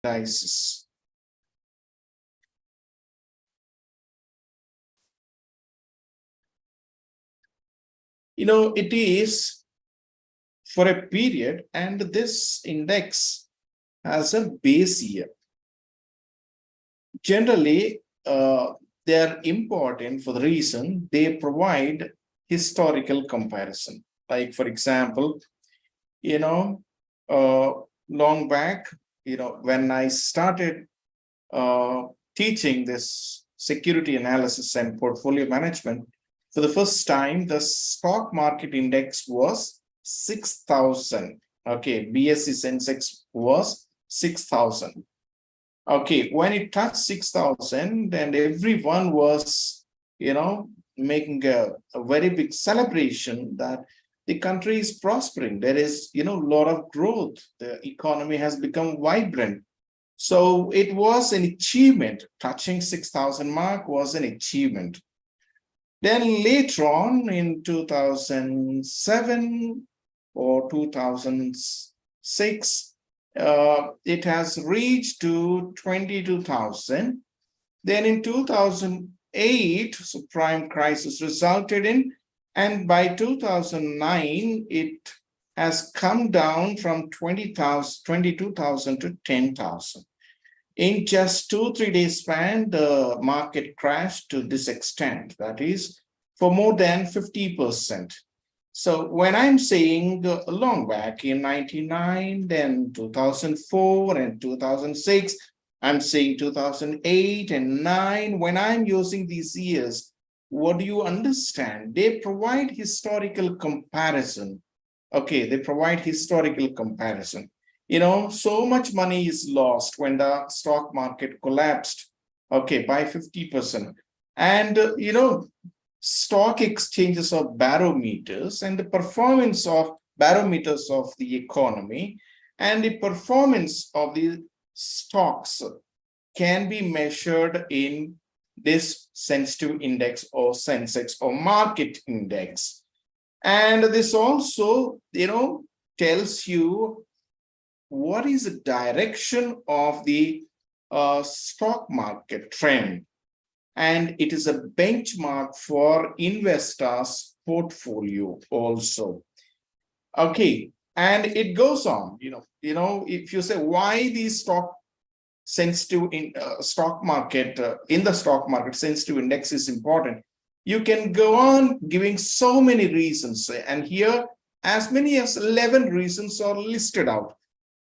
indices. It is for a period, and this index has a base year. Generally, they are important for the reason they provide historical comparison. Like, for example, long back, when I started teaching this security analysis and portfolio management, for the first time, the stock market index was 6,000. Okay, BSE Sensex was 6,000. Okay, when it touched 6,000, and everyone was, making a very big celebration that the country is prospering. There is, a lot of growth. The economy has become vibrant. So it was an achievement. Touching 6,000 mark was an achievement. Then later on in 2007 or 2006, it has reached to 22,000. Then in 2008, subprime crisis resulted in, and by 2009, it has come down from 22,000 to 10,000. In just 2-3 days span, the market crashed to this extent, that is, for more than 50%. So when I'm saying long back in 99, then 2004 and 2006, I'm saying 2008 and 9, when I'm using these years, what do you understand? They provide historical comparison. Okay, they provide historical comparison. So much money is lost when the stock market collapsed, okay, by 50%. And, stock exchanges are barometers, and the performance of barometers of the economy and the performance of the stocks can be measured in this sensitive index or Sensex or market index. And this also, tells you what is the direction of the stock market trend. And it is a benchmark for investors' portfolio also. Okay, and it goes on, if you say why the stock sensitive in stock market, in the stock market sensitive index is important, you can go on giving so many reasons. And here, as many as 11 reasons are listed out.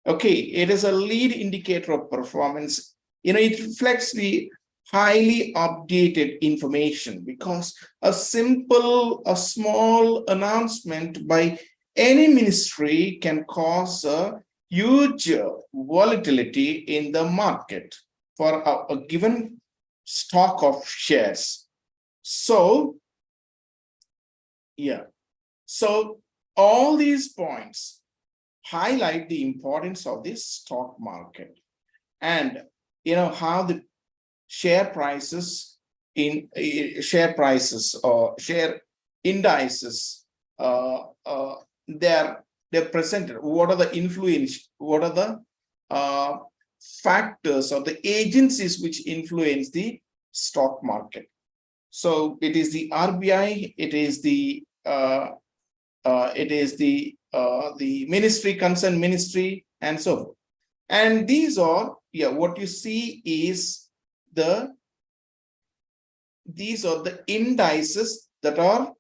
Okay, it is a lead indicator of performance. It reflects the highly updated information, because a small announcement by any ministry can cause a huge volatility in the market for a given stock of shares. So, so all these points highlight the importance of this stock market, and how the share prices or share indices, they're presented. What are the influence? What are the factors or the agencies which influence the stock market? So it is the RBI, it is the ministry, concerned ministry, and so forth. And these are, what you see is these are the indices that are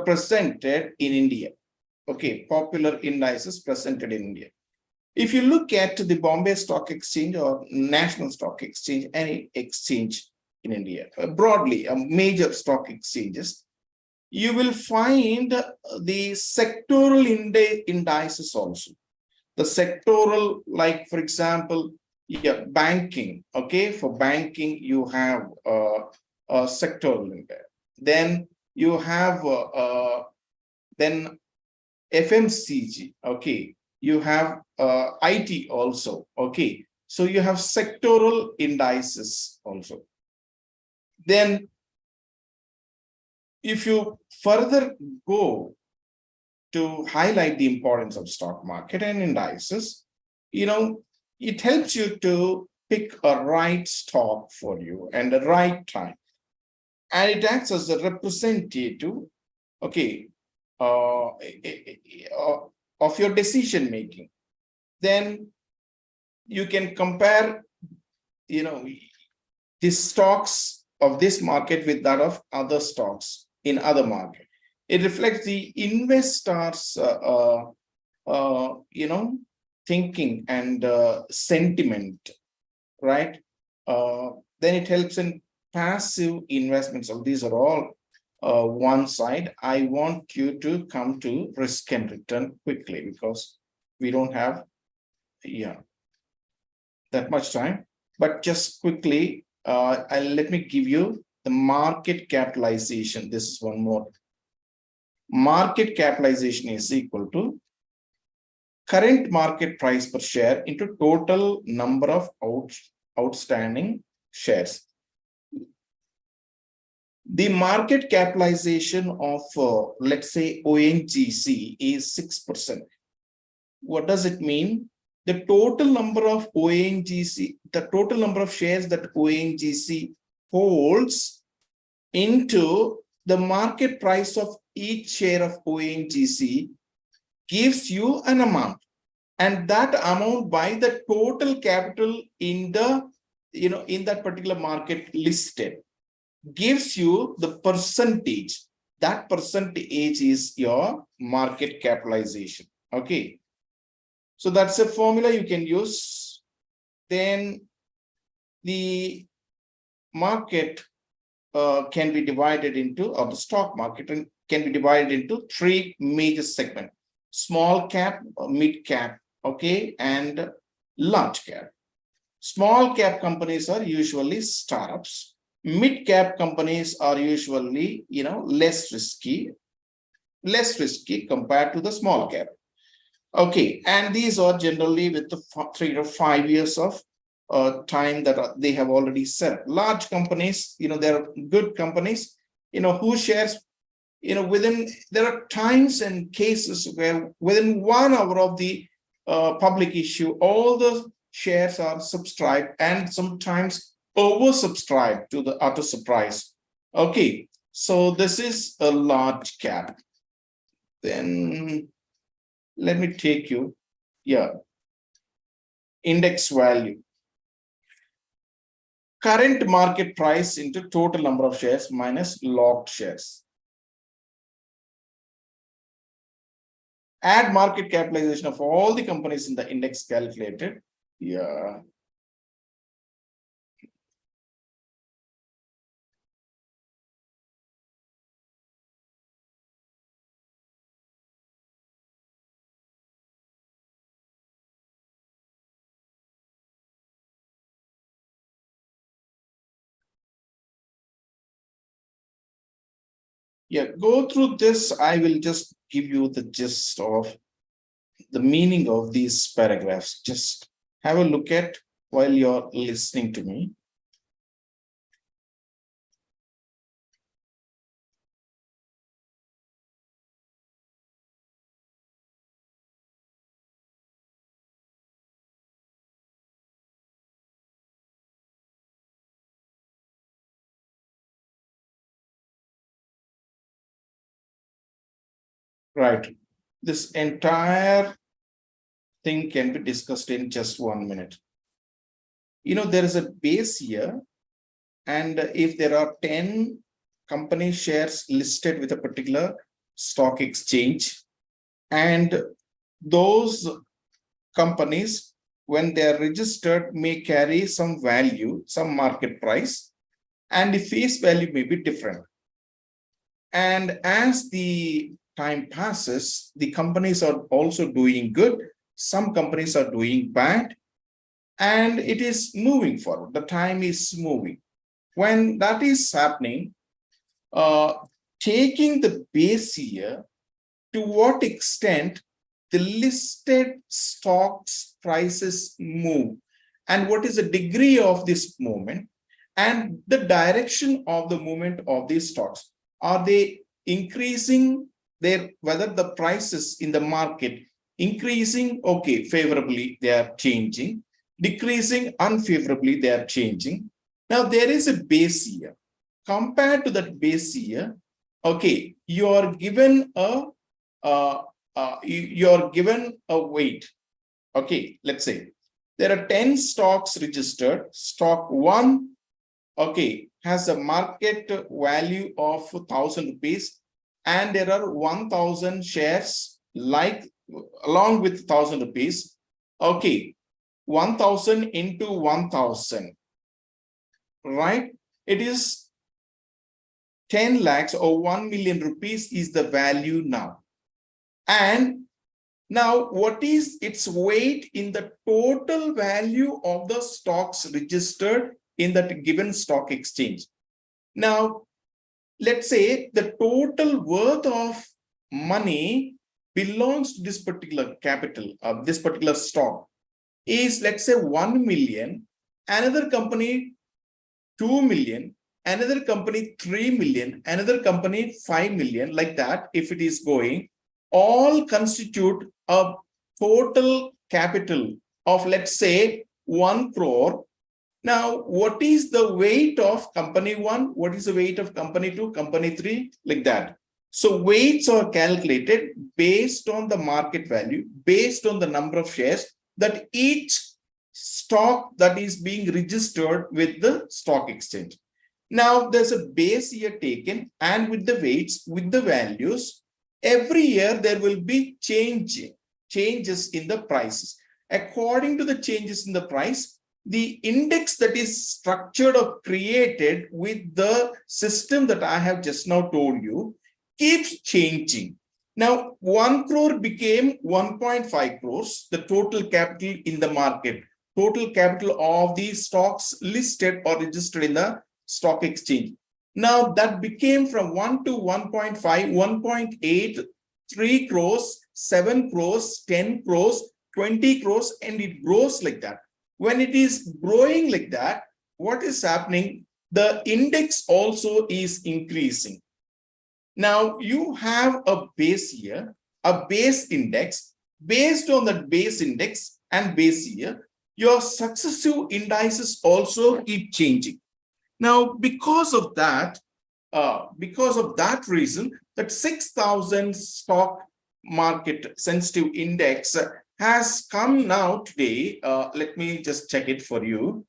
presented in India. Okay, popular indices presented in India. If you look at the Bombay Stock Exchange or National Stock Exchange, any exchange in India, broadly, major stock exchanges, you will find the sectoral indices also. The sectoral, like, for example, banking. Okay, for banking, you have a sectoral index. Then you have then FMCG. Okay, you have IT also. Okay, so you have sectoral indices also. Then if you further go to highlight the importance of stock market and indices, it helps you to pick a right stock for you and the right time. And it acts as a representative, okay, of your decision making. Then you can compare, the stocks of this market with that of other stocks in other market. It reflects the investors, thinking and sentiment, right? Then it helps in passive investments. So these are all one side. I want you to come to risk and return quickly because we don't have that much time. But just quickly, let me give you the market capitalization. This is one more. Market capitalization is equal to current market price per share into total number of outstanding shares. The market capitalization of, let's say, ONGC is 6%. What does it mean? The total number of ONGC, the total number of shares that ONGC holds into the market price of each share of ONGC gives you an amount, and that amount by the total capital in the, in that particular market listed gives you the percentage. That percentage is your market capitalization. Okay. So that's a formula you can use. Then the market can be divided into, or the stock market can be divided into three major segments: small cap, mid cap, okay, and large cap. Small cap companies are usually startups. Mid cap companies are usually, less risky compared to the small cap. Okay, and these are generally with the 3 to 5 years of time that they have already set. Large companies, there are good companies, who shares, there are times and cases where within 1 hour of the public issue, all the shares are subscribed and sometimes oversubscribed to the utter surprise. Okay, so this is a large cap. Then let me take you, index value. Current market price into total number of shares minus locked shares. Add market capitalization of all the companies in the index calculated. Go through this. I will just give you the gist of the meaning of these paragraphs. Just have a look at while you're listening to me. Right. This entire thing can be discussed in just 1 minute. There is a base year, and if there are 10 company shares listed with a particular stock exchange, and those companies, when they are registered, may carry some value, some market price, and the face value may be different. And as the time passes, the companies are also doing good. Some companies are doing bad, and it is moving forward. The time is moving. When that is happening, taking the base year, to what extent the listed stocks prices move, and what is the degree of this movement, and the direction of the movement of these stocks. Are they increasing whether the prices in the market increasing, okay, favorably, they are changing, decreasing unfavorably, they are changing. Now there is a base year. Compared to that base year, okay, you are given a weight. Okay, let's say there are 10 stocks registered. Stock 1, okay, has a market value of 1,000 rupees, and there are 1,000 shares like along with 1,000 rupees. Okay, 1,000 into 1,000, right? It is 10 lakhs or 1 million rupees is the value now. And now what is its weight in the total value of the stocks registered in that given stock exchange? Now, let's say the total worth of money belongs to this particular capital of this particular stock is, let's say, 1 million, another company 2 million, another company 3 million, another company 5 million, like that. If it is going, all constitute a total capital of, let's say, 1 crore. Now, what is the weight of company 1? What is the weight of company 2, company 3, like that? So weights are calculated based on the market value, based on the number of shares that each stock that is being registered with the stock exchange. Now there's a base year taken, and with the weights, with the values, every year there will be changes in the prices. According to the changes in the price, the index that is structured or created with the system that I have just now told you keeps changing. Now 1 crore became 1.5 crores, the total capital in the market, total capital of these stocks listed or registered in the stock exchange. Now that became from 1 to 1.5, 1.8, 3 crores, 7 crores, 10 crores, 20 crores, and it grows like that. When it is growing like that, what is happening? The index also is increasing. Now you have a base year, a base index. Based on that base index and base year, your successive indices also keep changing. Now, because of that reason, that 6,000 stock market sensitive index has come now today. Let me just check it for you.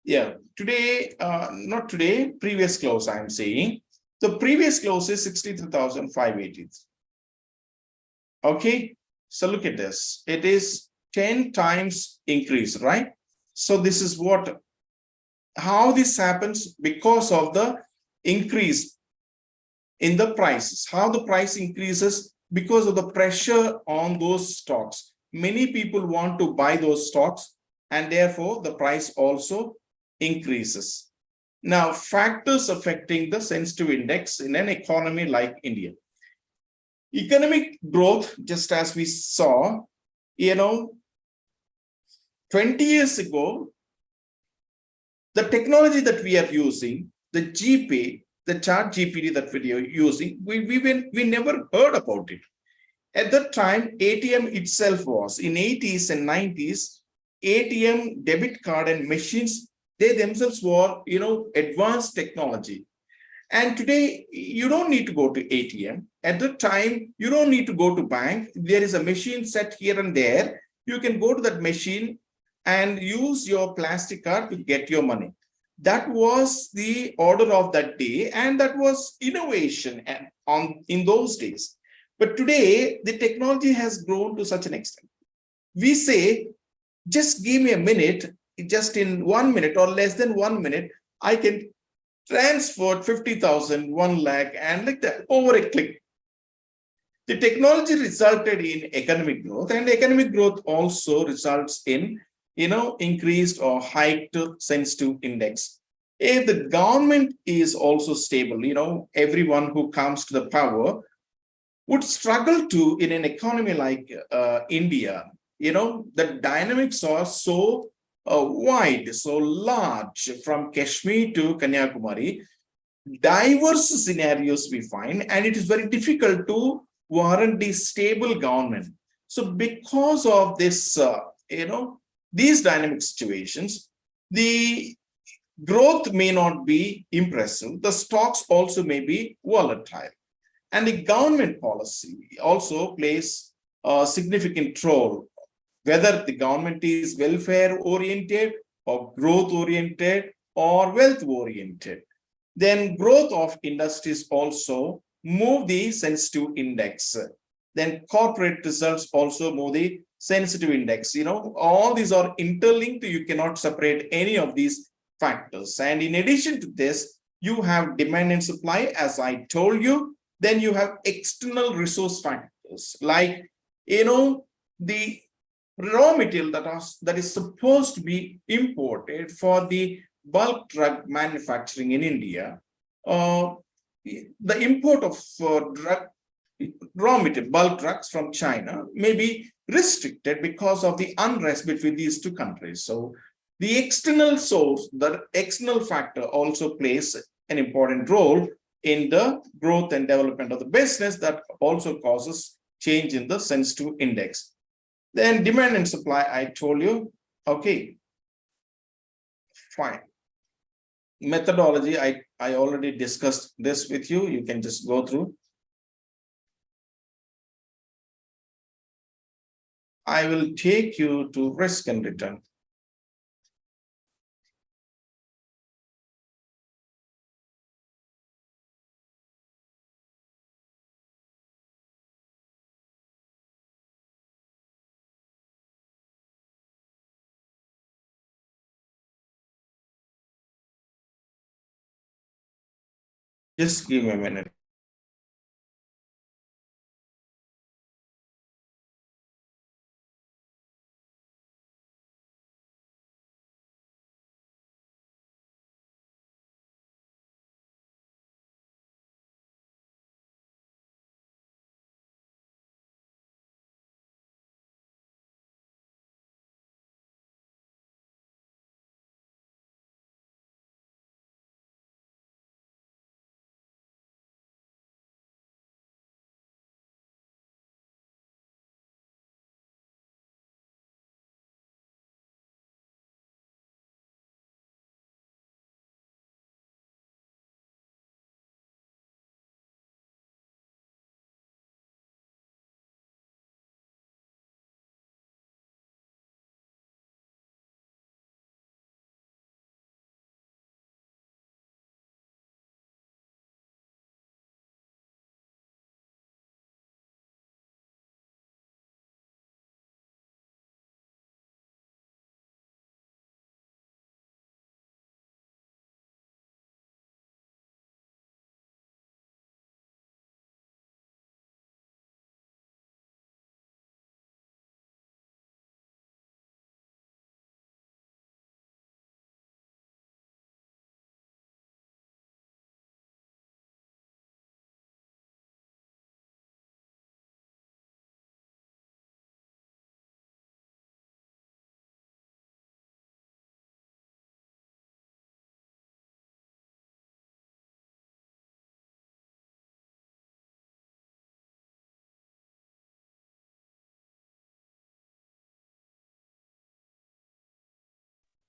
Yeah, today, not today, previous close, I'm saying. The previous close is 63,580. Okay, so look at this. It is 10 times increase, right? So this is how this happens because of the increase in the prices. How the price increases because of the pressure on those stocks. Many people want to buy those stocks, and therefore the price also increases. Now, factors affecting the sensitive index in an economy like India. Economic growth, just as we saw, 20 years ago, the technology that we are using, the GPay, the chat GPT that we are using, we never heard about it. At that time, ATM itself was, in 80s and 90s, ATM, debit card and machines, they themselves were, advanced technology. And today, you don't need to go to ATM. At the time, you don't need to go to bank. There is a machine set here and there. You can go to that machine and use your plastic card to get your money. That was the order of that day, and that was innovation in those days. But today, the technology has grown to such an extent. We say, just give me a minute, just in 1 minute or less than 1 minute, I can transfer 50,000, 1 lakh, and like that over a click. The technology resulted in economic growth, and economic growth also results in increased or hiked sensitive index. If the government is also stable, everyone who comes to the power would struggle to in an economy like India. The dynamics are so wide, so large from Kashmir to Kanyakumari, diverse scenarios we find, and it is very difficult to warrant the stable government. So because of this, these dynamic situations, the growth may not be impressive. The stocks also may be volatile. And the government policy also plays a significant role, whether the government is welfare oriented or growth oriented or wealth oriented. Then growth of industries also move the sensitive index. Then corporate results also move the sensitive index. All these are interlinked. You cannot separate any of these factors. And in addition to this, you have demand and supply, as I told you. Then you have external resource factors like, the raw material that is supposed to be imported for the bulk drug manufacturing in India. The import of raw material, bulk drugs from China may be restricted because of the unrest between these two countries. So the external source, the external factor also plays an important role in the growth and development of the business that also causes change in the sensitive index. Then demand and supply, I told you. Okay, fine. Methodology, I already discussed this with you. You can just go through. I will take you to risk and return. Just give me a minute.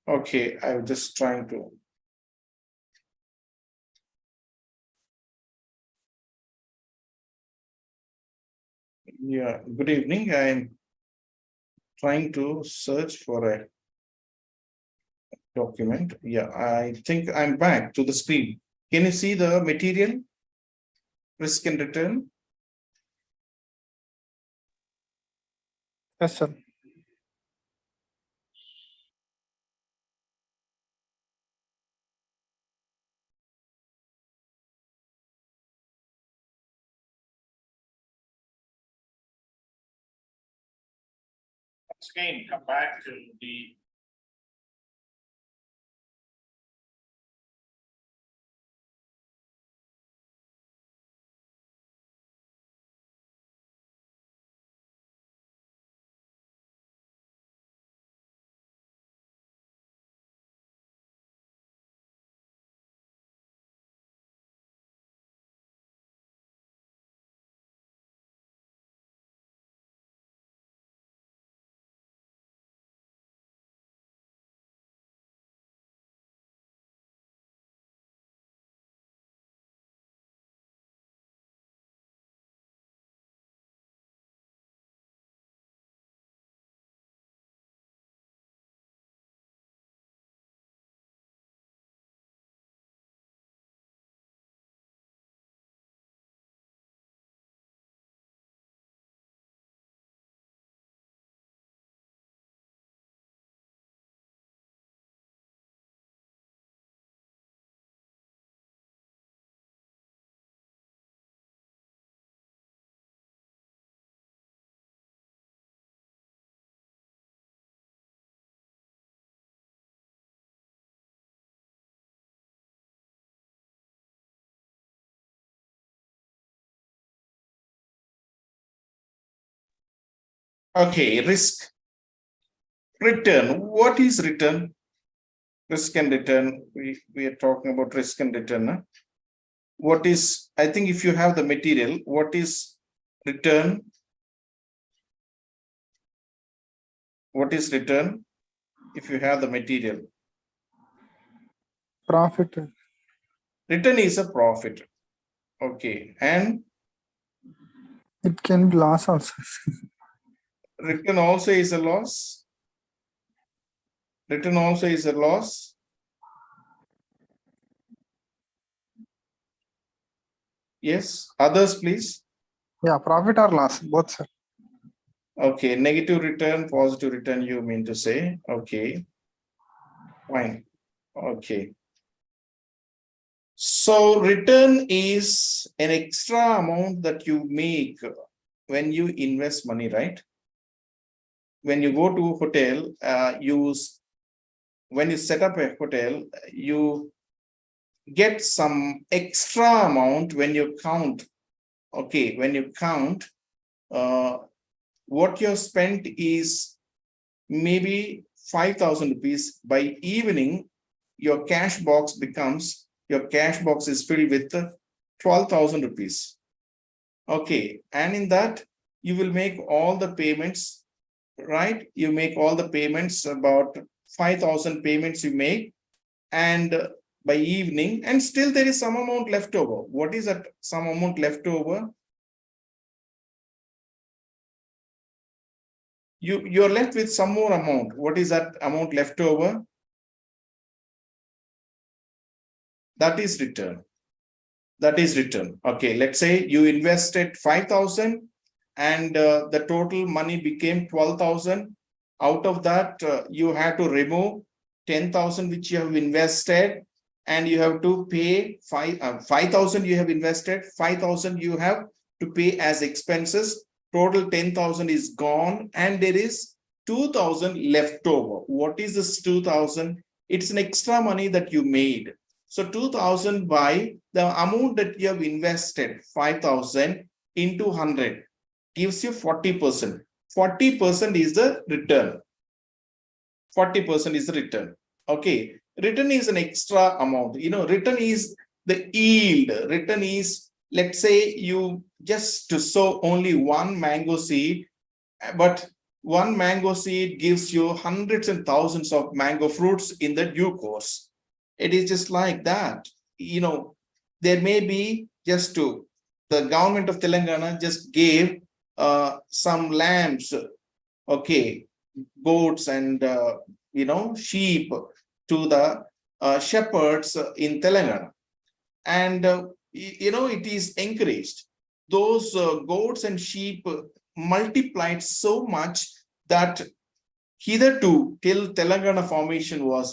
Okay, I'm just trying to. Yeah, good evening. I'm trying to search for a document. Yeah, I think I'm back to the screen. Can you see the material? Risk and return? Yes, sir. Again, come back to the Okay, risk. Return. What is return? Risk and return. We are talking about risk and return. Huh? What is, I think if you have the material, what is return? What is return? If you have the material. Profit. Return is a profit. Okay. And It can be loss also. return also is a loss. Return also is a loss. Yes. Others, please. Yeah, profit or loss, both, sir. Okay. Negative return, positive return, you mean to say. Okay. Fine. Okay. So return is an extra amount that you make when you invest money, right? When you go to a hotel, when you set up a hotel, you get some extra amount when you count. Okay, when you count, what you spent is maybe 5,000 rupees. By evening, your cash box is filled with 12,000 rupees. Okay, and in that, you will make all the payments, right? You make all the payments, about 5,000 payments you make, and by evening, and still there is some amount left over. What is that some amount left over? You're left with some more amount. What is that amount left over? That is return. That is return. Okay, let's say you invested 5,000 and the total money became 12,000. Out of that, you have to remove 10,000 which you have invested, and you have to pay 5,000 you have invested, 5,000 you have to pay as expenses. Total 10,000 is gone, and there is 2,000 left over. What is this 2,000? It's an extra money that you made. So 2,000 by the amount that you have invested, 5,000 into 100 gives you 40%. 40% is the return. 40% is the return. Okay. Return is an extra amount. Return is the yield. Return is, let's say you just to sow only one mango seed, but one mango seed gives you hundreds and thousands of mango fruits in the due course. It is just like that. There may be the government of Telangana just gave some lambs, okay, goats and sheep to the shepherds in Telangana, and it is encouraged. Those goats and sheep multiplied so much that hitherto, till Telangana formation was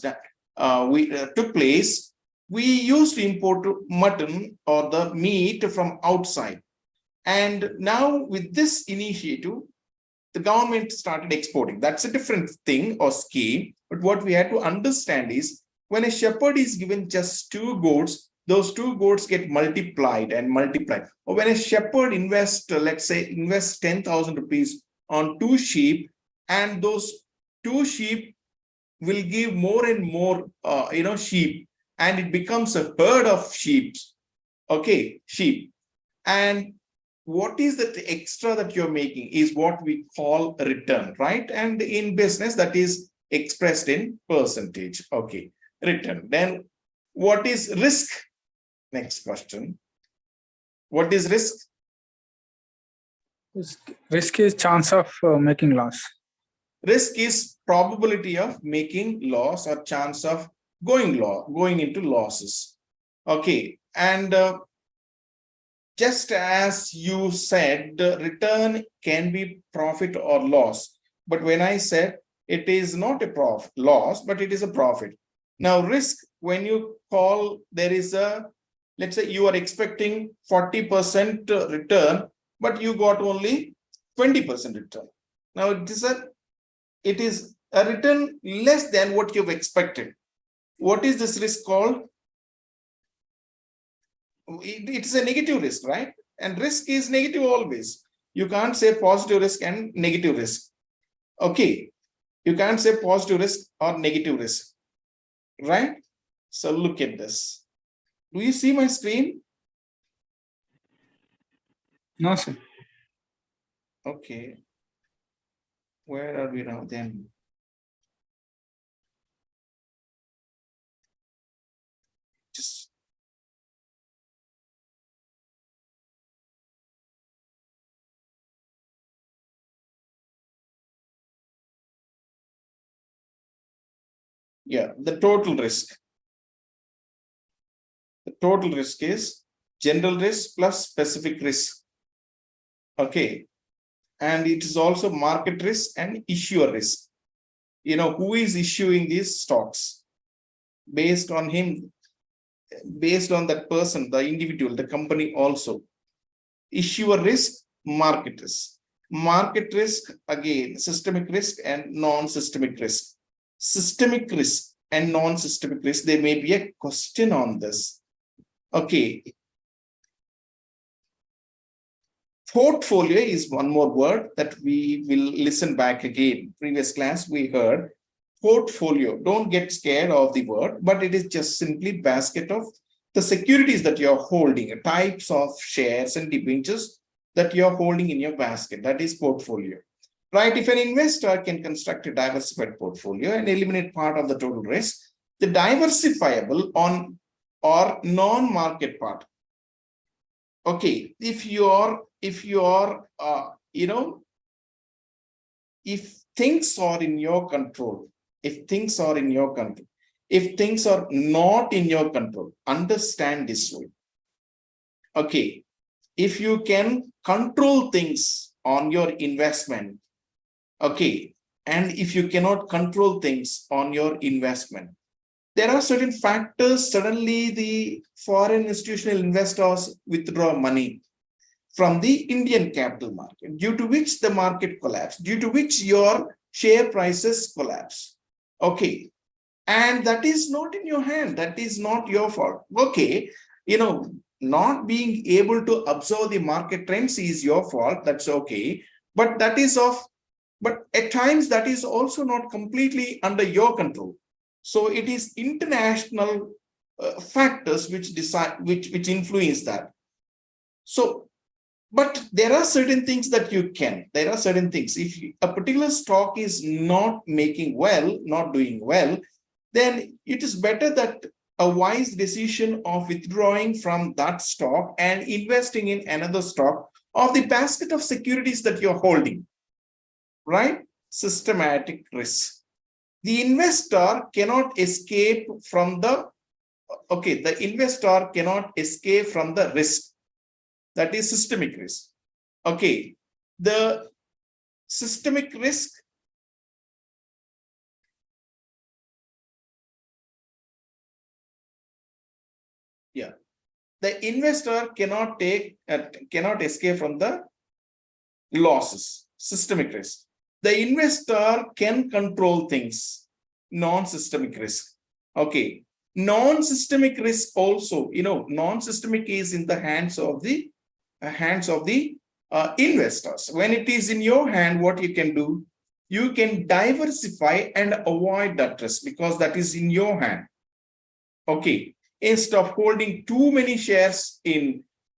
took place, we used to import mutton or the meat from outside. And now with this initiative, the government started exporting. That's a different thing or scheme. But what we had to understand is, when a shepherd is given just 2 goats, those 2 goats get multiplied and multiplied. Or when a shepherd invests 10,000 rupees on 2 sheep, and those 2 sheep will give more and more, sheep, and it becomes a herd of sheep. Okay, sheep. And what is the extra that you're making is what we call a return, right? And in business, that is expressed in percentage. Okay, return. Then what is risk? Next question. What is risk? Risk is chance of making loss. Risk is probability of making loss or chance of going into losses. Okay, and just as you said, the return can be profit or loss. But when I said it is not a loss, but it is a profit. Now, risk, when you call, there is let's say you are expecting 40% return, but you got only 20% return. Now, it is a return less than what you've expected. What is this risk called? It is a negative risk, right? And risk is negative always. You can't say positive risk and negative risk. Okay, you can't say positive risk or negative risk, right? So look at this. Do you see my screen? No, sir. Okay, where are we now then? Just yeah, the total risk. The total risk is general risk plus specific risk. Okay, and it is also market risk and issuer risk. You know, who is issuing these stocks? Based on him, based on that person, the individual, the company also. Issuer risk, market risk. Market risk, again, systemic risk and non-systemic risk. Systemic risk and non-systemic risk, there may be a question on this. Okay. Portfolio is one more word that we will listen back again. Previous class we heard portfolio. Don't get scared of the word, but it is just simply basket of the securities that you're holding, types of shares and debentures that you're holding in your basket. That is portfolio, right? If an investor can construct a diversified portfolio and eliminate part of the total risk, the diversifiable on or non-market part. Okay, if you're if things are in your control, if things are in your control, if things are not in your control, understand this way. Okay, if you can control things on your investment, okay, and if you cannot control things on your investment, there are certain factors. Suddenly the foreign institutional investors withdraw money from the Indian capital market, due to which the market collapsed, due to which your share prices collapse. Okay, and that is not in your hand. That is not your fault. Okay, not being able to observe the market trends is your fault. That's okay, but at times that is also not completely under your control. So it is international factors which which influence that. So, but there are certain things that you can. There are certain things. If a particular stock is not making well, not doing well, then it is better that a wise decision of withdrawing from that stock and investing in another stock of the basket of securities that you're holding, right? Systematic risk. The investor cannot escape from the investor cannot escape from the risk. That is systemic risk. Okay, the systemic risk, yeah, the investor cannot escape from the losses. Systemic risk. The investor can control things. Non-systemic risk. Okay, non-systemic risk also, non-systemic is in the hands of the investors. When it is in your hand, what you can do, you can diversify and avoid that risk because that is in your hand. Okay, instead of holding too many shares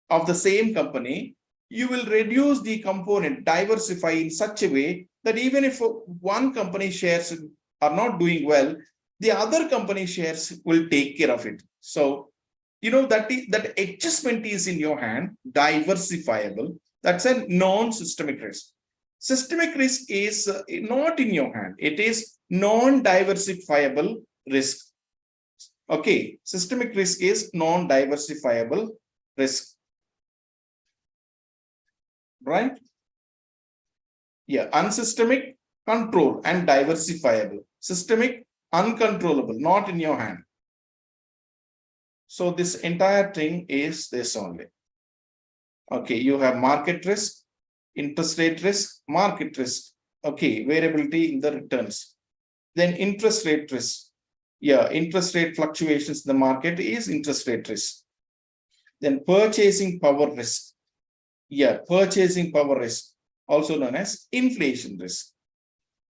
of the same company, you will reduce the component, diversify in such a way that even if one company shares are not doing well, the other company shares will take care of it. So, that adjustment is in your hand, diversifiable. That's a non-systemic risk. Systemic risk is not in your hand. It is non-diversifiable risk. Okay, systemic risk is non-diversifiable risk. Right? Yeah, unsystemic, control and diversifiable. Systemic, uncontrollable, not in your hand. So this entire thing is this only. Okay, you have market risk, interest rate risk, market risk. Okay, variability in the returns. Then interest rate risk. Yeah, interest rate fluctuations in the market is interest rate risk. Then purchasing power risk. Yeah, purchasing power risk, also known as inflation risk.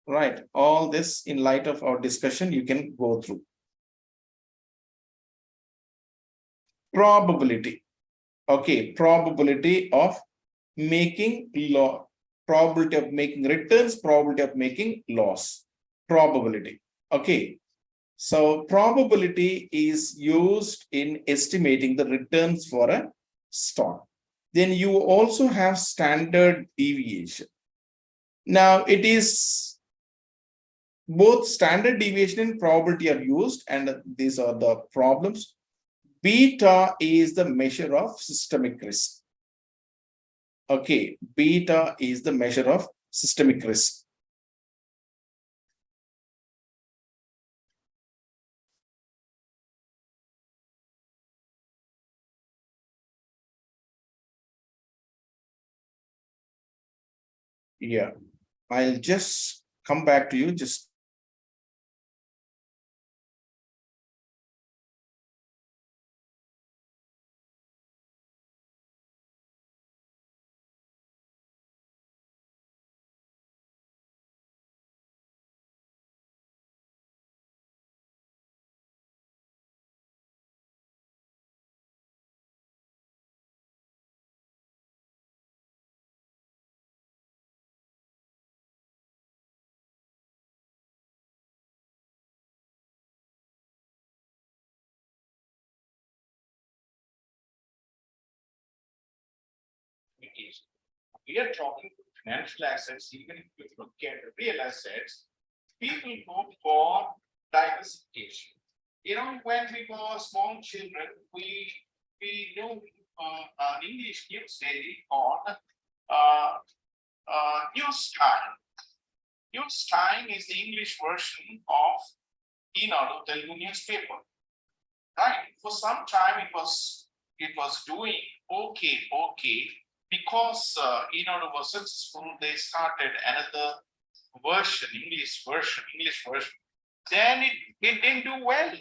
Right. All this in light of our discussion, you can go through. Probability. Okay, probability of making law, probability of making returns, probability of making loss, probability. Okay. So probability is used in estimating the returns for a stock. Then you also have standard deviation. Now it is both standard deviation and probability are used, and these are the problems. Beta is the measure of systemic risk. Okay, beta is the measure of systemic risk. Yeah, I'll just come back to you. Just we are talking financial assets, even if you look at real assets, people go for diversification. You know, when we were small children, we knew an English newspaper called News Time. News Time is the English version of Eenadu Telugu newspaper. Right. For some time it was doing okay, because Eenadu was successful. They started another version, English version. Then it didn't do well.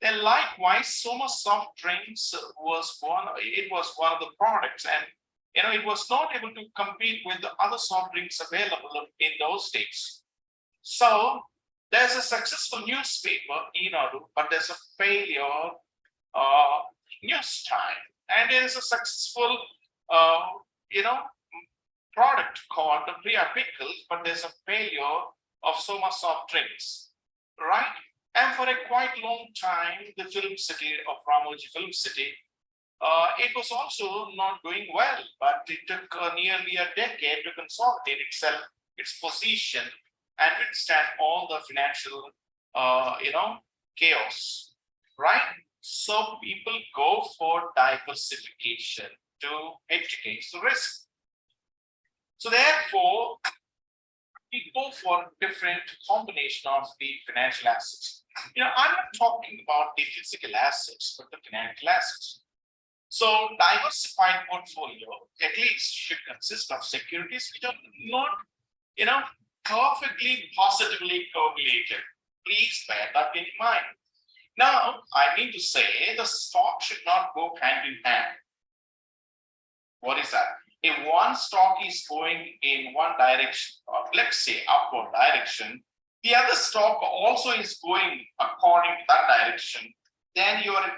Then likewise, Soma soft drinks was one of the products, and it was not able to compete with the other soft drinks available in those days. So there's a successful newspaper, Eenadu, but there's a failure News Time, and there is a successful product called the Priya Pickles, but there's a failure of Soma soft drinks, right? And for a quite long time, the film city of Ramoji Film City, it was also not doing well, but it took nearly a decade to consolidate itself, its position, and withstand all the financial, chaos, right? So people go for diversification to mitigate the risk. So therefore, we go for different combination of the financial assets. I'm not talking about the physical assets, but the financial assets. So diversified portfolio at least should consist of securities which are not, perfectly positively correlated. Please bear that in mind. Now, I mean to say the stock should not go hand in hand. What is that? If one stock is going in one direction, or let's say upward direction, the other stock also is going according to that direction, then you're at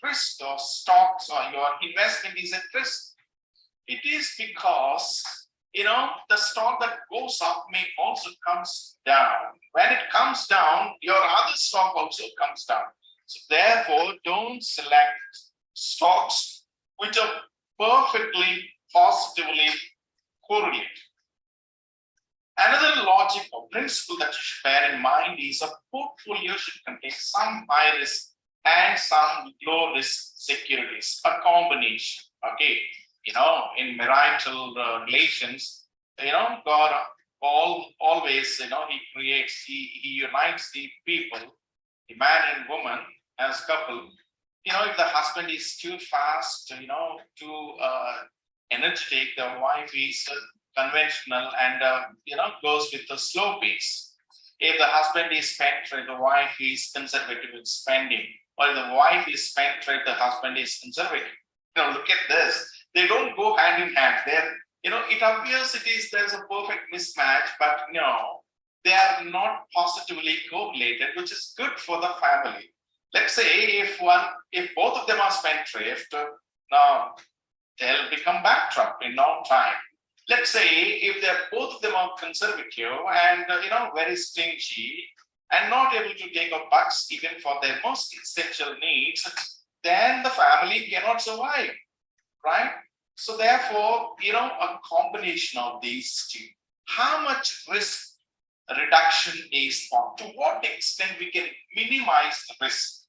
risk, or stocks or your investment is at risk. It is because the stock that goes up may also comes down. When it comes down, your other stock also comes down. So therefore, don't select stocks which are perfectly positively correlated. Another logic or principle that you should bear in mind is a portfolio should contain some high risk and some low risk securities, a combination. Okay, in marital relations, God always, he unites the people, the man and woman as couple. If the husband is too fast, too energetic, the wife is conventional and goes with the slow pace. If the husband is spendthrift, the wife is conservative in spending, or if the wife is spendthrift, the husband is conservative. Look at this. They don't go hand in hand. It appears there's a perfect mismatch, but no, they are not positively correlated, which is good for the family. Let's say if both of them are spendthrift, now they'll become bankrupt in no time. Let's say if both of them are conservative and very stingy and not able to take up bucks even for their most essential needs, then the family cannot survive, right? So therefore, a combination of these two. How much risk reduction is on? To what extent we can minimize the risk?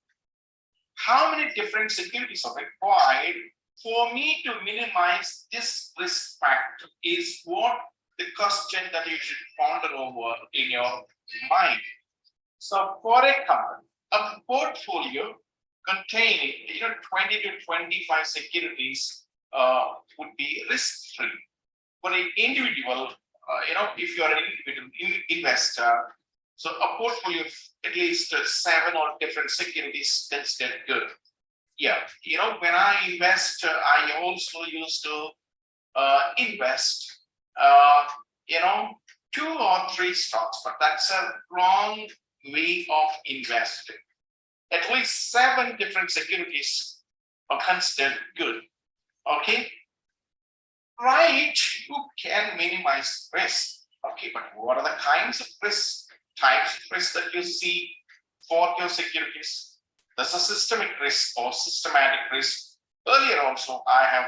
How many different securities are required for me to minimize this risk factor is what the question that you should ponder over in your mind. So for a company, a portfolio containing 20 to 25 securities would be risk-free. For an individual, if you're an individual investor, so a portfolio of at least 7 or different securities, that's good. Yeah, when I invest, I also used to invest, 2 or 3 stocks, but that's a wrong way of investing. At least 7 different securities are considered good. Okay, right? You can minimize risk. Okay, but what are the kinds of types of risk that you see for your securities? There's a systemic risk or systematic risk. Earlier also, I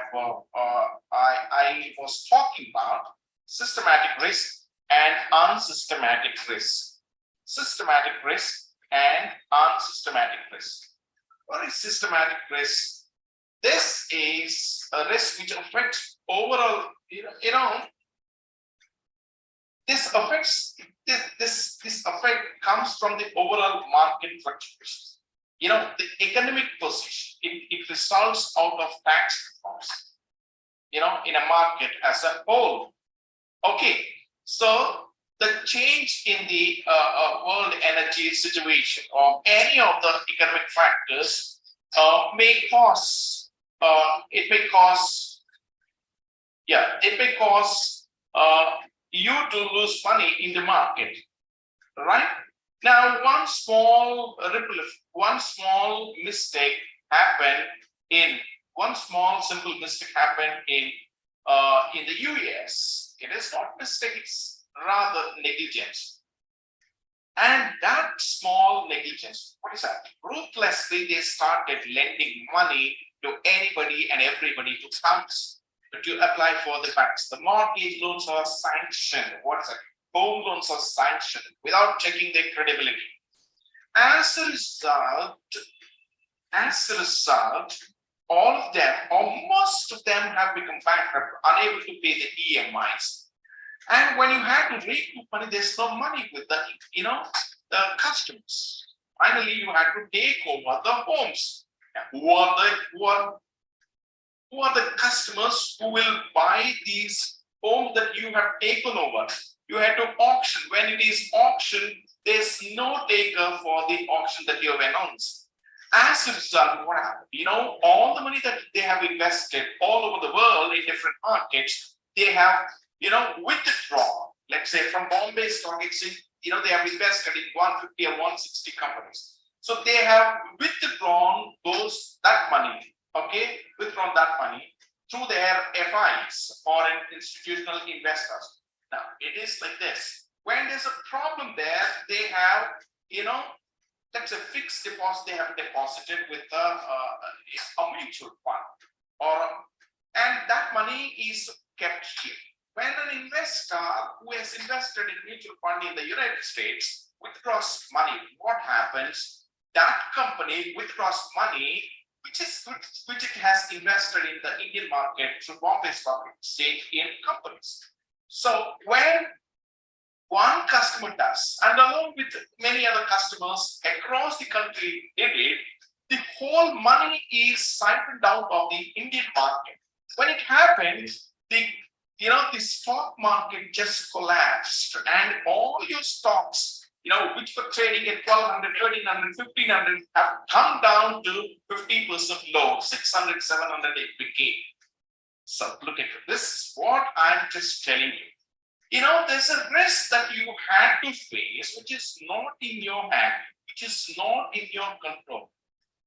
was talking about systematic risk and unsystematic risk. Systematic risk and unsystematic risk. What is systematic risk? This is a risk which affects overall, this effect comes from the overall market fluctuations. The economic position, it results out of tax reforms, in a market as a whole. Okay, so the change in the world energy situation or any of the economic factors may cause you to lose money in the market, right? Now, one small mistake happened one small simple mistake happened in the US. It is not mistake, it's rather negligence. And that small negligence, what is that? Ruthlessly, they started lending money to anybody and everybody to banks to apply for the banks. The mortgage loans are sanctioned. What is that? Home loans are sanctioned without checking their credibility. As a result, all of them or most of them have become bankrupt, unable to pay the EMIs. And when you had to recoup money, there's no money with the customers. Finally, you had to take over the homes. Who are the customers who will buy these homes that you have taken over? You had to auction. When it is auction, there's no taker for the auction that you have announced. As a result, what happened? All the money that they have invested all over the world in different markets, they have withdrawn. Let's say from Bombay Stock Exchange, they have invested in 150 or 160 companies. So they have withdrawn that money through their FIs or institutional investors. Now it is like this. When there's a problem there, they have, that's a fixed deposit they have deposited with a mutual fund, and that money is kept here. When an investor who has invested in mutual fund in the United States withdraws money, what happens? That company withdraws money which it has invested in the Indian market through Bombay Stock Exchange in companies. So when one customer does, and along with many other customers across the country did it, the whole money is siphoned out of the Indian market. When it happens, the stock market just collapsed, and all your stocks, which were trading at 1,200, 1,300, 1,500, have come down to 50% low, 600, 700 it became. So look at it. This is what I'm just telling you. There's a risk that you had to face, which is not in your hand, which is not in your control,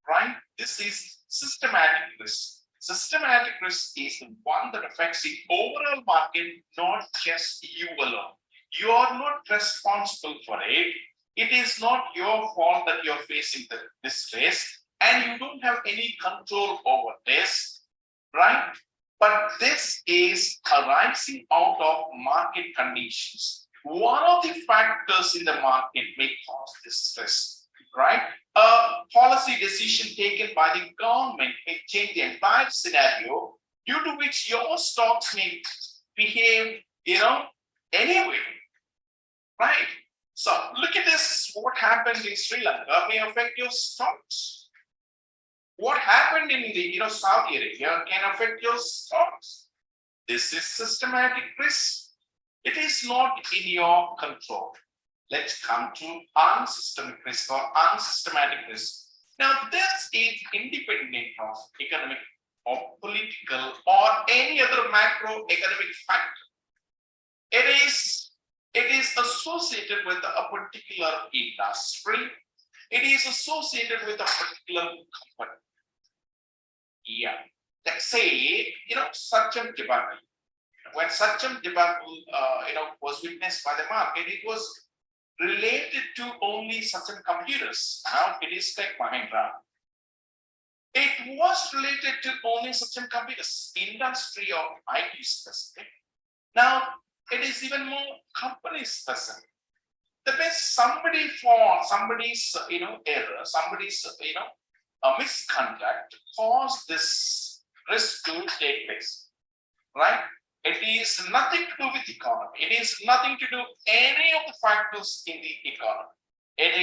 right? This is systematic risk. Systematic risk is the one that affects the overall market, not just you alone. You are not responsible for it. It is not your fault that you're facing this risk, and you don't have any control over this, right? But this is arising out of market conditions. One of the factors in the market may cause this risk, right? A policy decision taken by the government may change the entire scenario, due to which your stocks may behave, anyway, right? So look at this. What happened in Sri Lanka may affect your stocks. What happened in the Saudi Arabia can affect your stocks. This is systematic risk. It is not in your control. Let's come to unsystemic risk or unsystematic risk. Now, this is independent of economic or political or any other macroeconomic factor. It is associated with a particular industry. It is associated with a particular company. Yeah. Let's say, Satcham debacle. When Satcham debacle, was witnessed by the market, it was related to only Satcham computers. Now it is Tech Mahindra. It was related to only Satcham computers, industry of IT specific. Now it is even more company specific. That means somebody's error, somebody's a misconduct caused this risk to take place, right? It is nothing to do with economy. It is nothing to do any of the factors in the economy. It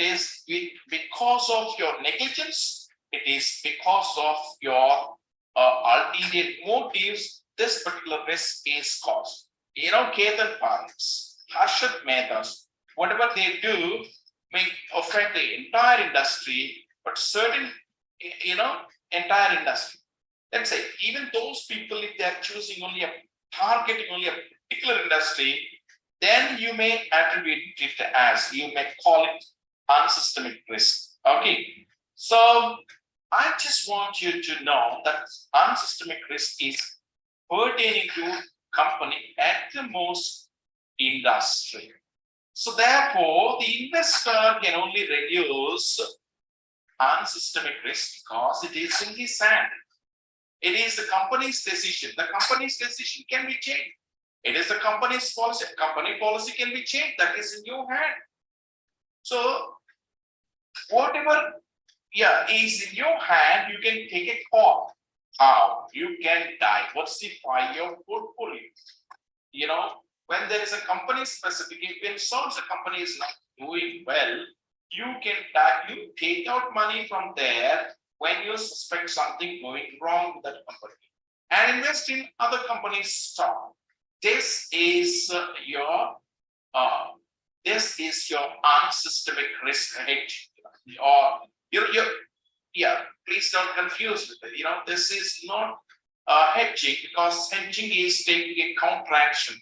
is, because of your negligence. It is because of your ulterior motives. This particular risk is caused. Ketan Parents, Harshad Mehtas, whatever they do may affect the entire industry, but certain, entire industry. Let's say, even those people, if they are targeting only a particular industry, then you may attribute it as, you may call it unsystemic risk. Okay. So I just want you to know that unsystemic risk is pertaining to company, at the most industry. So therefore, the investor can only reduce unsystemic risk because it is in his hand. It is the company's decision. The company's decision can be changed. It is the company's policy. Company policy can be changed. That is in your hand. So whatever is in your hand, you can take a call. How you can diversify your portfolio. When there is a company specific, when the company is not doing well, you take out money from there when you suspect something going wrong with that company and invest in other companies' stock. This is your unsystemic risk hedge, or please don't confuse with it. This is not hedging, because hedging is taking a counteraction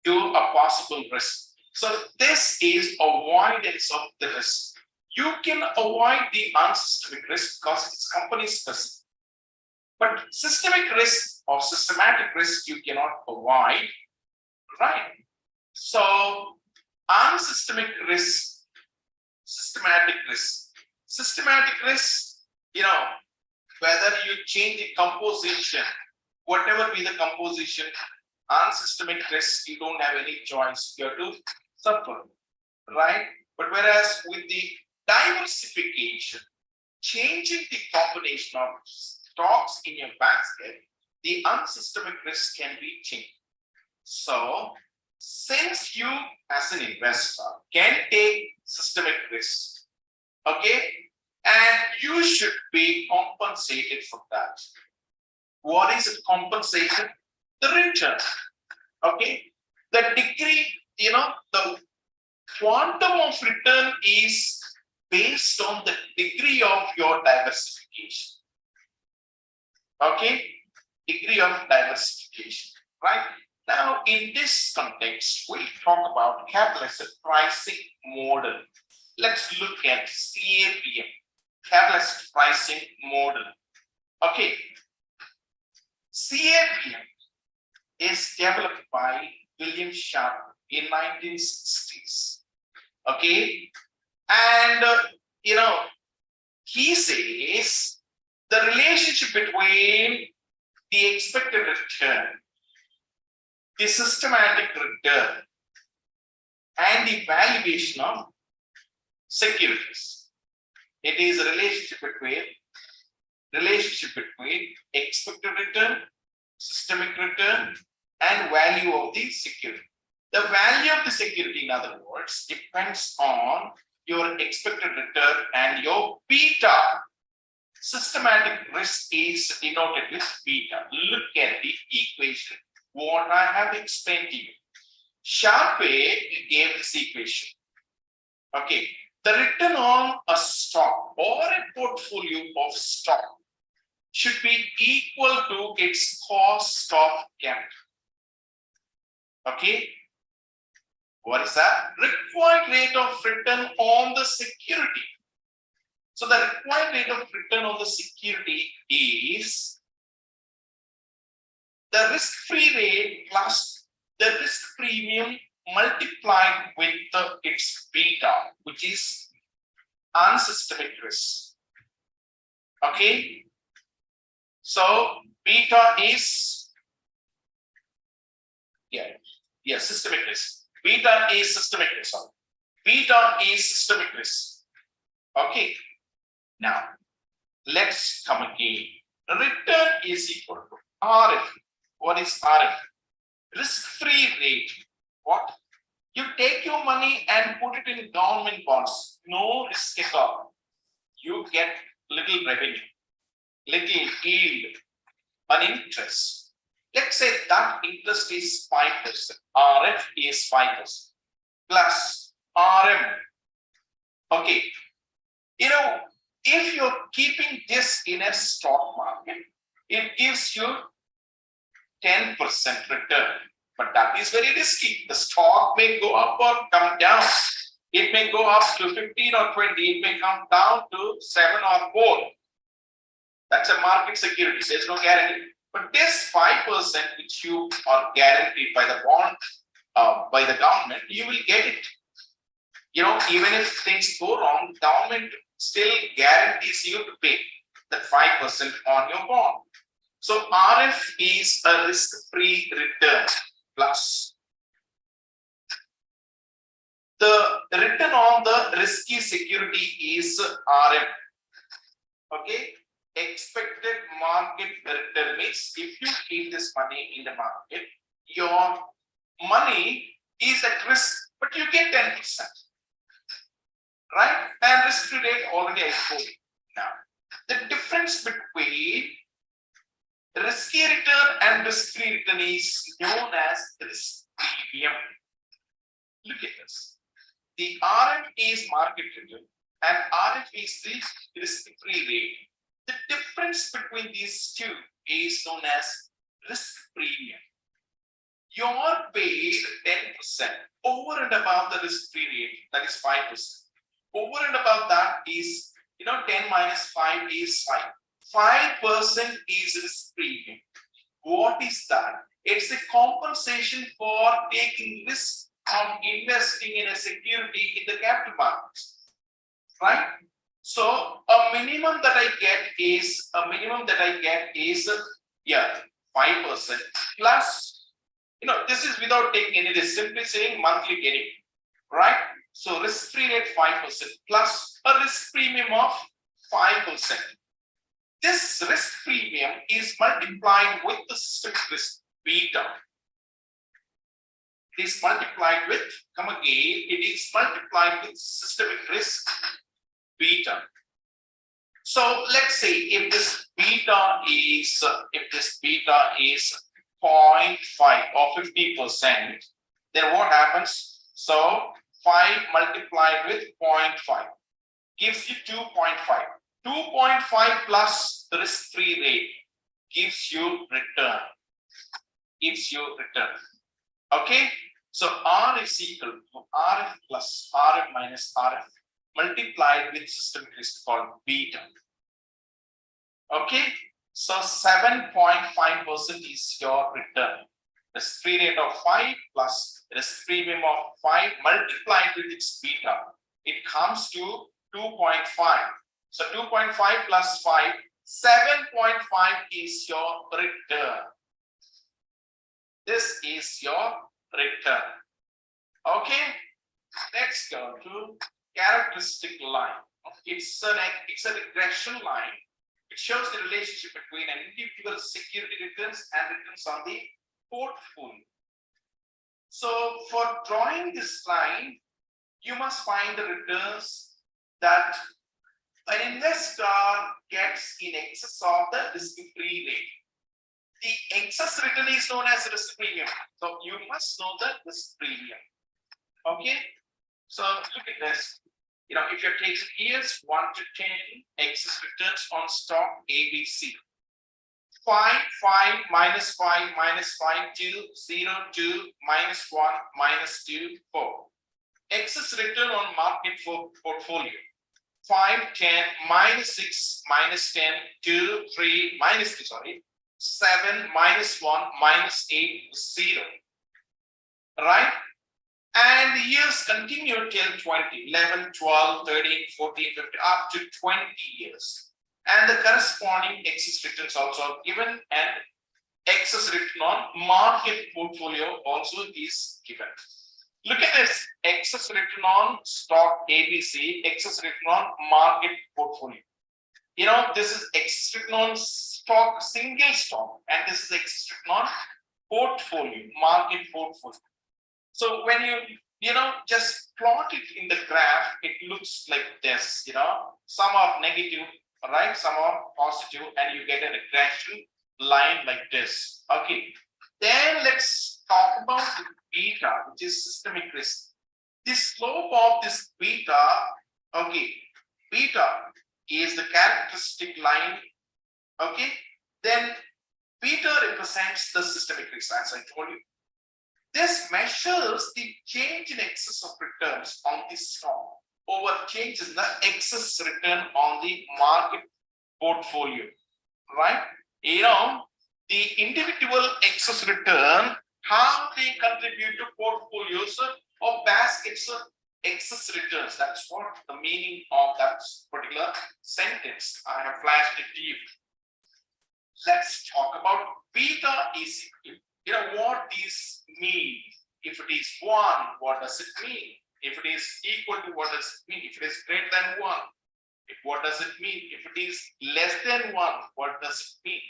to a possible risk. So this is avoidance of the risk. You can avoid the unsystemic risk because it's company specific. But systemic risk or systematic risk you cannot avoid, right? So unsystemic risk, systematic risk. Systematic risk, whether you change the composition, whatever be the composition, unsystemic risk, you don't have any choice. You have to suffer, right? But whereas with the diversification, changing the combination of stocks in your basket, the unsystemic risk can be changed. So, since you as an investor can take systemic risk, okay, and you should be compensated for that. What is compensation? The return, okay? The degree, the quantum of return is based on the degree of your diversification. Okay, degree of diversification, right? Now, in this context, we'll talk about capital asset pricing model. Let's look at CAPM, capital asset pricing model. Okay, CAPM is developed by William Sharp in 1960s. Okay, and he says the relationship between the expected return, the systematic return, and the valuation of securities. It is a relationship between expected return, systemic return, and value of the security. The value of the security, in other words, depends on your expected return and your beta. Systematic risk is denoted with beta. Look at the equation, what I have explained to you. Sharpe gave this equation. Okay, the return on a stock or a portfolio of stock should be equal to its cost of capital. Okay, what is that? Required rate of return on the security. So the required rate of return on the security is the risk-free rate plus the risk premium multiplied with its beta, which is unsystemic risk. Okay, so beta is systemic risk. Beta is systemic risk. Sorry. Beta is systemic risk. Okay. Now, let's come again. Return is equal to RF. What is RF? Risk-free rate. What? You take your money and put it in government bonds. No risk at all. You get little revenue, little yield, an interest. Let's say that interest is 5%. RF is 5% plus RM. Okay. If you're keeping this in a stock market, it gives you 10% return, but that is very risky. The stock may go up or come down. It may go up to 15 or 20. It may come down to 7 or 4. That's a market security. There's no guarantee. But this 5% which you are guaranteed by the bond, by the government, you will get it. Even if things go wrong, the government still guarantees you to pay that 5% on your bond. So RF is a risk-free return plus the return on the risky security is RM. Okay, expected market return means if you keep this money in the market, your money is at risk, but you get 10%. Right? And risk-free rate already I told you. Now, the difference between risky return and risk-free return is known as risk premium. Look at this. The RM is market return and RF is the risk-free rate. The difference between these two is known as risk premium. You are paid 10% over and above the risk-free rate, that is 5%. Over and above that is, 10 minus 5 is 5. 5% is risk premium. What is that? It's a compensation for taking risk of investing in a security in the capital markets, right? So a minimum that I get is 5% plus, this is without taking any risk, simply saying monthly getting, right? So risk-free rate 5% plus a risk premium of 5%. This risk premium is multiplied with the systemic risk beta. It is multiplied with, it is multiplied with systemic risk beta. So let's say if this beta is 0.5 or 50%, then what happens? So 5 multiplied with 0.5 gives you 2.5. 2.5 plus the risk-free rate gives you return. Gives you return. Okay, so R is equal to RF plus RF minus RF multiplied with systemic risk called beta. Okay, so 7.5% is your return. Risk-free rate of 5 plus risk premium of 5 multiplied with its beta. It comes to 2.5. So 2.5 plus 5, 7.5 is your return. This is your return. Okay, let's go to characteristic line. It's a regression line. It shows the relationship between an individual security returns and returns on the portfolio. So for drawing this line, you must find the returns that an investor gets in excess of the risk-free rate. The excess return is known as risk premium. So you must know the risk premium. Okay. So look at this. If you're taking years 1 to 10, excess returns on stock ABC. 5, 5, minus 5, minus 5, 2, 0, 2, minus 1, minus 2, 4. Excess return on market for portfolio. 5, 10, minus 6, minus 10, 2, 3, minus 2, sorry. 7, minus 1, minus 8, 0. Right? And the years continue till 20, 11, 12, 13, 14, 15, up to 20 years. And the corresponding excess returns also are given, and excess return on market portfolio also is given. Look at this, excess return on stock ABC, excess return on market portfolio. This is excess return on stock, single stock, and this is excess return on portfolio, market portfolio. So when you just plot it in the graph, it looks like this. Some are negative, right? Some are positive, and you get a regression line like this. Okay. Then let's talk about the beta, which is systemic risk. The slope of this beta, okay, beta is the characteristic line. Okay. Then beta represents the systemic risk, as I told you. This measures the change in excess of returns on the stock over changes in the excess return on the market portfolio, right? The individual excess return, how they contribute to portfolios or baskets of excess returns. That's what the meaning of that particular sentence. I have flashed it to you. Let's talk about beta is equal. What this means. If it is 1, what does it mean? If it is equal to, what does it mean? If it is greater than 1, what does it mean? If it is less than 1, what does it mean?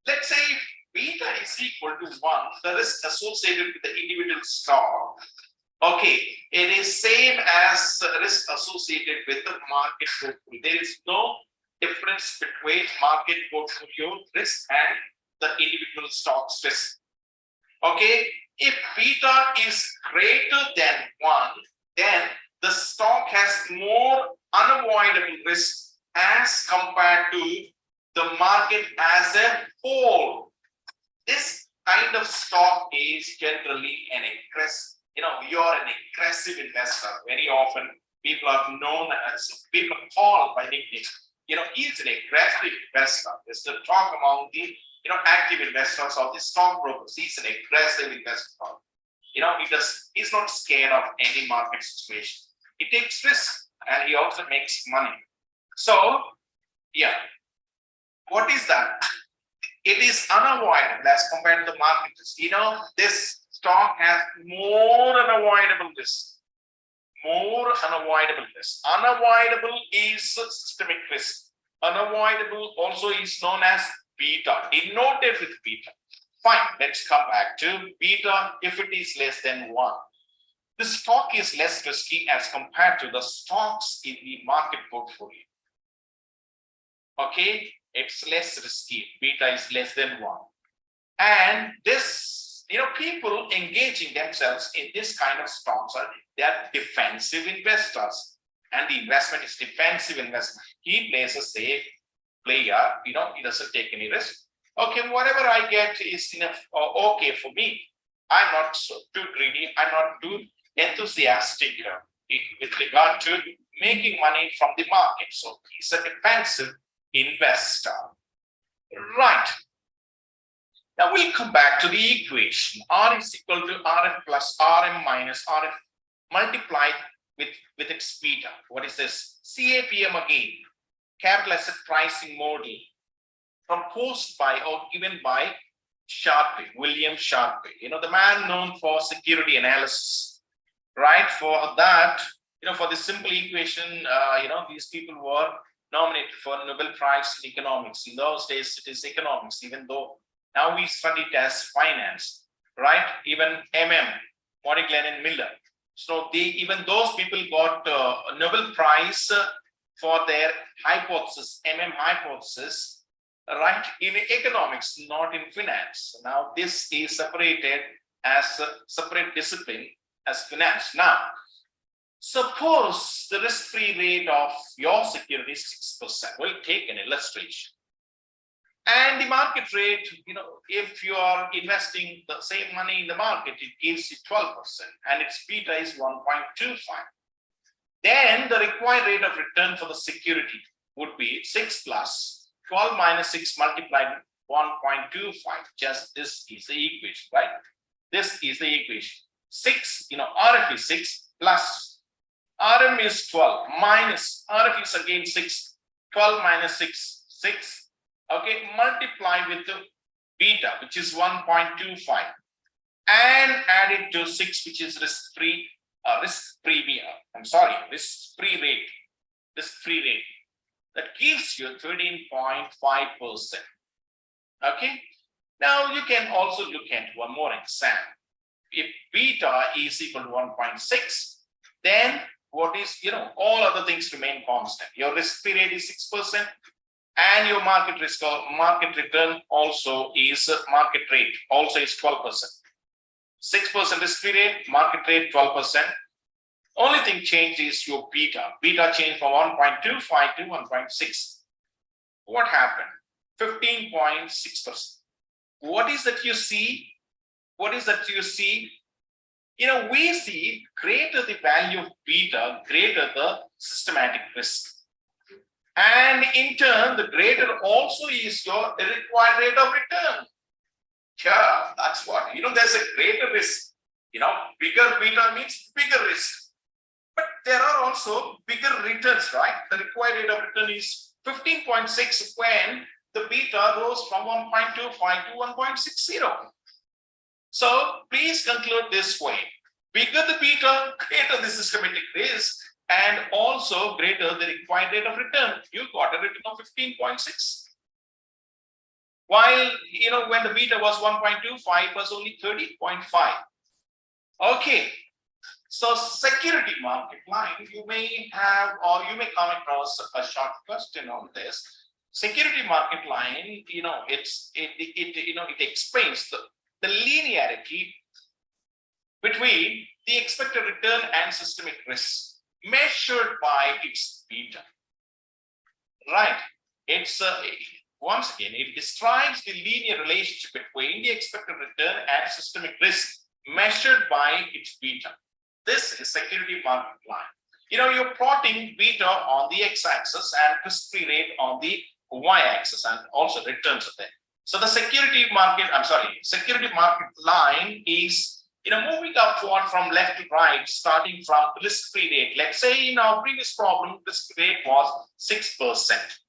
Let's say if beta is equal to 1, the risk associated with the individual stock, okay, it is same as risk associated with the market portfolio. There is no difference between market portfolio risk and the individual stocks risk. Okay, if beta is greater than 1, then the stock has more unavoidable risk as compared to the market as a whole. This kind of stock is generally an aggressive, you're an aggressive investor. Very often people are known as, people called by nickname, he's an aggressive investor. There's the talk among the active investors or the stockbrokers. He's an aggressive investor. He's not scared of any market situation. He takes risk and he also makes money. So, yeah, what is that? It is unavoidable as compared to the market risk. This stock has more unavoidable risk. More unavoidable risk. Unavoidable is systemic risk. Unavoidable also is known as beta, denoted with beta. Fine, let's come back to beta if it is less than 1. The stock is less risky as compared to the stocks in the market portfolio. Okay, it's less risky. Beta is less than 1. And this, people engaging themselves in this kind of stocks they are defensive investors. And the investment is defensive investment. He plays a safe player, he doesn't take any risk. Okay, whatever I get is enough or okay for me. I'm not so too greedy. I'm not too enthusiastic with regard to making money from the market. So he's a defensive investor. Right. Now we'll come back to the equation. R is equal to Rf plus Rm minus Rf multiplied with its beta. What is this? CAPM again. Capital asset pricing model proposed by or given by Sharpe, William Sharpe. You know, the man known for security analysis, right? For that, you know, for the simple equation, you know, these people were nominated for Nobel Prize in economics. In those days, it is economics, even though now we study it as finance, right? Even Morgan and Miller. So even those people got a Nobel Prize for their hypothesis, hypothesis, right, in economics, not in finance. Now this is separated as a separate discipline as finance. Now, suppose the risk-free rate of your security is 6%. We'll take an illustration. And the market rate, you know, if you are investing the same money in the market, it gives you 12% and its beta is 1.25. Then the required rate of return for the security would be 6 plus 12 minus 6 multiplied 1.25. Just this is the equation, right? This is the equation. 6, you know, RF is 6 plus RM is 12 minus RF is again 6. 12 minus 6, 6. Okay, multiply with the beta, which is 1.25, and add it to 6, which is risk-free rate. That gives you 13.5%. Okay, now you can also look at one more example. If beta is equal to 1.6, then what is, you know, all other things remain constant. Your risk-free rate is 6%. And your market risk or market return also is market rate also is 12%. 6% risk-free rate, market rate 12%. Only thing changed is your beta. Beta changed from 1.25 to 1.6. What happened? 15.6%. What is that you see? What is that you see? You know, we see greater the value of beta, greater the systematic risk. And in turn, the greater also is your required rate of return. Yeah, that's what, you know, there's a greater risk. You know, bigger beta means bigger risk. But there are also bigger returns, right? The required rate of return is 15.6 when the beta rose from 1.25 to 1.60. So please conclude this way. Bigger the beta, greater the systematic risk, and also greater the required rate of return. You got a return of 15.6. While, you know, when the beta was 1.25, it was only 30.5. Okay. So security market line, you may have, or you may come across a short question on this. Security market line, you know, it explains the linearity between the expected return and systemic risk measured by its beta, right? It's once again, it describes the linear relationship between the expected return and systemic risk measured by its beta. This is security market line. You know, you're plotting beta on the x-axis and risk-free rate on the y-axis, and also returns are there. So the security market line is, you know, moving upward from left to right, starting from risk-free rate. Let's say in our previous problem, risk-free rate was 6%.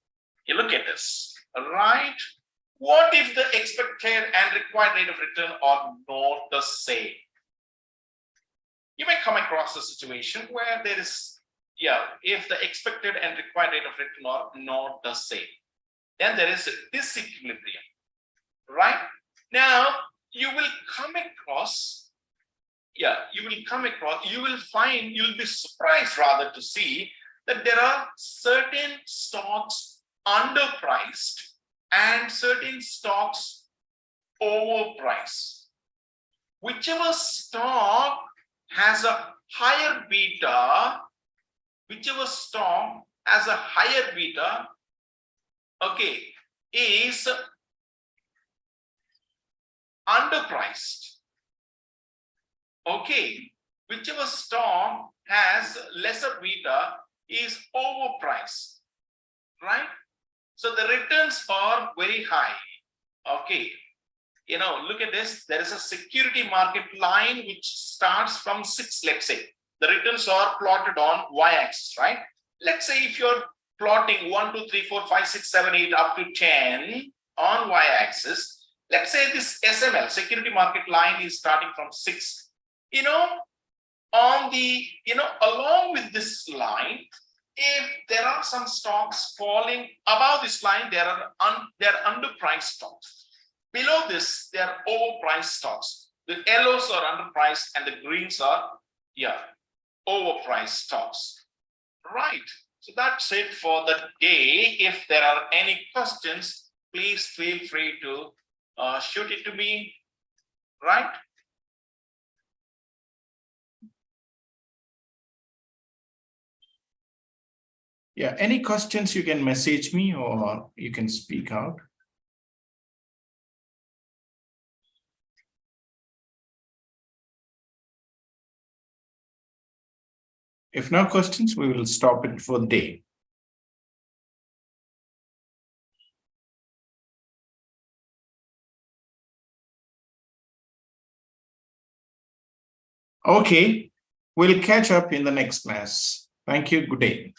You look at this, right? What if the expected and required rate of return are not the same? You may come across a situation where there is, if the expected and required rate of return are not the same, then there is a disequilibrium, right? Now, you will come across, you'll be surprised rather to see that there are certain stocks underpriced and certain stocks overpriced. Whichever stock has a higher beta, okay, is underpriced. Okay, whichever stock has lesser beta is overpriced, right? So the returns are very high. Okay, look at this. There is a security market line which starts from 6, let's say. The returns are plotted on y-axis, right? Let's say if you're plotting 1, 2, 3, 4, 5, 6, 7, 8 up to 10 on y-axis. Let's say this SML, security market line, is starting from 6. On the, along with this line, if there are some stocks falling above this line, they're underpriced stocks. Below this, they are overpriced stocks. The yellows are underpriced and the greens are, overpriced stocks. Right. So that's it for the day. If there are any questions, please feel free to shoot it to me. Right. Yeah, any questions, you can message me or you can speak out. If no questions, we will stop it for the day. Okay, we'll catch up in the next class. Thank you. Good day.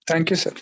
Thank you, sir.